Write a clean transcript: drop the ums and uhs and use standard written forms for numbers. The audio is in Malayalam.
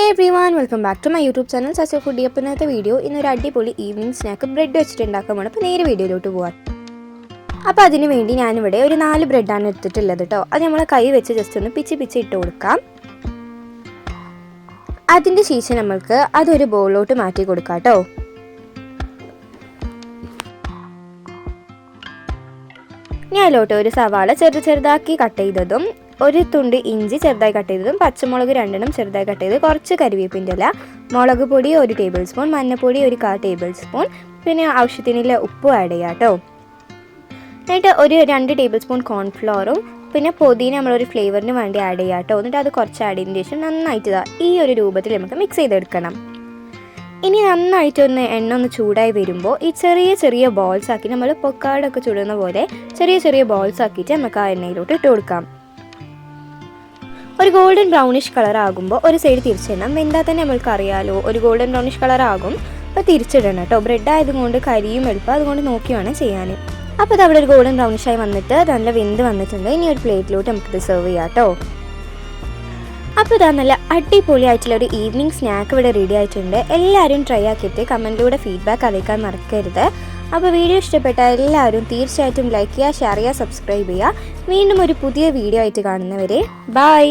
Hey everyone, welcome back to my YouTube channel Sasya Foodie. അപ്പോൾ ഇന്നത്തെ വീഡിയോ ഇന്നൊരു അടിപൊളി ഈവനിങ് സ്നാക്ക് ബ്രെഡ് വെച്ചിട്ട് ഉണ്ടാക്കാൻ. അപ്പോൾ നേരെ വീഡിയോയിലോട്ട് പോവാം. അപ്പോൾ അതിന് വേണ്ടി ഞാനിവിടെ ഒരു 4 ബ്രെഡാണ് എടുത്തിട്ടുള്ളത് കേട്ടോ. അത് നമ്മൾ കൈ വെച്ച് ജസ്റ്റ് ഒന്ന് പിച്ച് ഇട്ട് കൊടുക്കാം. അതിൻ്റെ ശേഷം നമ്മൾക്ക് അതൊരു ബൗളിലോട്ട് മാറ്റി കൊടുക്കാം കേട്ടോ. ഇനി അതിലോട്ട് ഒരു സവാള ചെറുതാക്കി കട്ട് ചെയ്തതും ഒരു തുണ്ട് ഇഞ്ചി ചെറുതായി കട്ട് ചെയ്തതും പച്ചമുളക് 2 ചെറുതായി കട്ട് ചെയ്ത് കുറച്ച് കരിവേപ്പിൻ്റെ ഇല, മുളക് പൊടി 1 ടേബിൾ സ്പൂൺ, മഞ്ഞൾപ്പൊടി 1/4 ടേബിൾ സ്പൂൺ, പിന്നെ ആവശ്യത്തിനുള്ള ഉപ്പ് ആഡ് ചെയ്യാം കേട്ടോ. എന്നിട്ട് ഒരു 2 ടേബിൾ സ്പൂൺ കോൺഫ്ലോറും പിന്നെ പൊതിന നമ്മളൊരു ഫ്ലേവറിന് വേണ്ടി ആഡ് ചെയ്യാം കേട്ടോ. എന്നിട്ട് അത് കുറച്ച് ആഡ് ചെയ്തതിന് ശേഷം നന്നായിട്ട് ഈ ഒരു രൂപത്തിൽ നമുക്ക് മിക്സ് ചെയ്തെടുക്കണം. ഇനി നന്നായിട്ടൊന്ന് എണ്ണ ഒന്ന് ചൂടായി വരുമ്പോൾ ഈ ചെറിയ ബോൾസ് ആക്കി നമ്മൾ പൊക്കാടൊക്കെ ചുടുന്ന പോലെ ചെറിയ ബോൾസ് ആക്കിയിട്ട് നമുക്ക് ആ എണ്ണയിലോട്ട് ഇട്ട് കൊടുക്കാം. ഒരു ഗോൾഡൻ ബ്രൗണിഷ് കളർ ആകുമ്പോൾ ഒരു സൈഡ് തിരിച്ചിടണം. വെന്താൽ തന്നെ നമ്മൾക്ക് അറിയാമല്ലോ ഒരു ഗോൾഡൻ ബ്രൗണിഷ് കളർ ആകും. അപ്പോൾ തിരിച്ചിടണം കേട്ടോ. ബ്രെഡ് ആയതുകൊണ്ട് കരിയും എളുപ്പം, അതുകൊണ്ട് നോക്കി വേണം ചെയ്യാൻ. അപ്പോൾ ഇത് അവിടെ ഒരു ഗോൾഡൻ ബ്രൗണിഷായി വന്നിട്ട് നല്ല വെന്ത് വന്നിട്ടുണ്ട്. ഇനി ഒരു പ്ലേറ്റിലോട്ട് നമുക്കിത് സെർവ് ചെയ്യാം കേട്ടോ. അപ്പോൾ ഇതാ നല്ല അടിപൊളിയായിട്ടുള്ള ഒരു ഈവനിങ് സ്നാക്ക് ഇവിടെ റെഡി ആയിട്ടുണ്ട്. എല്ലാവരും ട്രൈ ആക്കിയിട്ട് കമൻറ്റിലൂടെ ഫീഡ്ബാക്ക് അറിയിക്കാൻ മറക്കരുത്. അപ്പോൾ വീഡിയോ ഇഷ്ടപ്പെട്ട എല്ലാവരും തീർച്ചയായിട്ടും ലൈക്ക് ചെയ്യുക, ഷെയർ ചെയ്യുക, സബ്സ്ക്രൈബ് ചെയ്യുക. വീണ്ടും ഒരു പുതിയ വീഡിയോ ആയിട്ട് കാണുന്നവരെ ബൈ.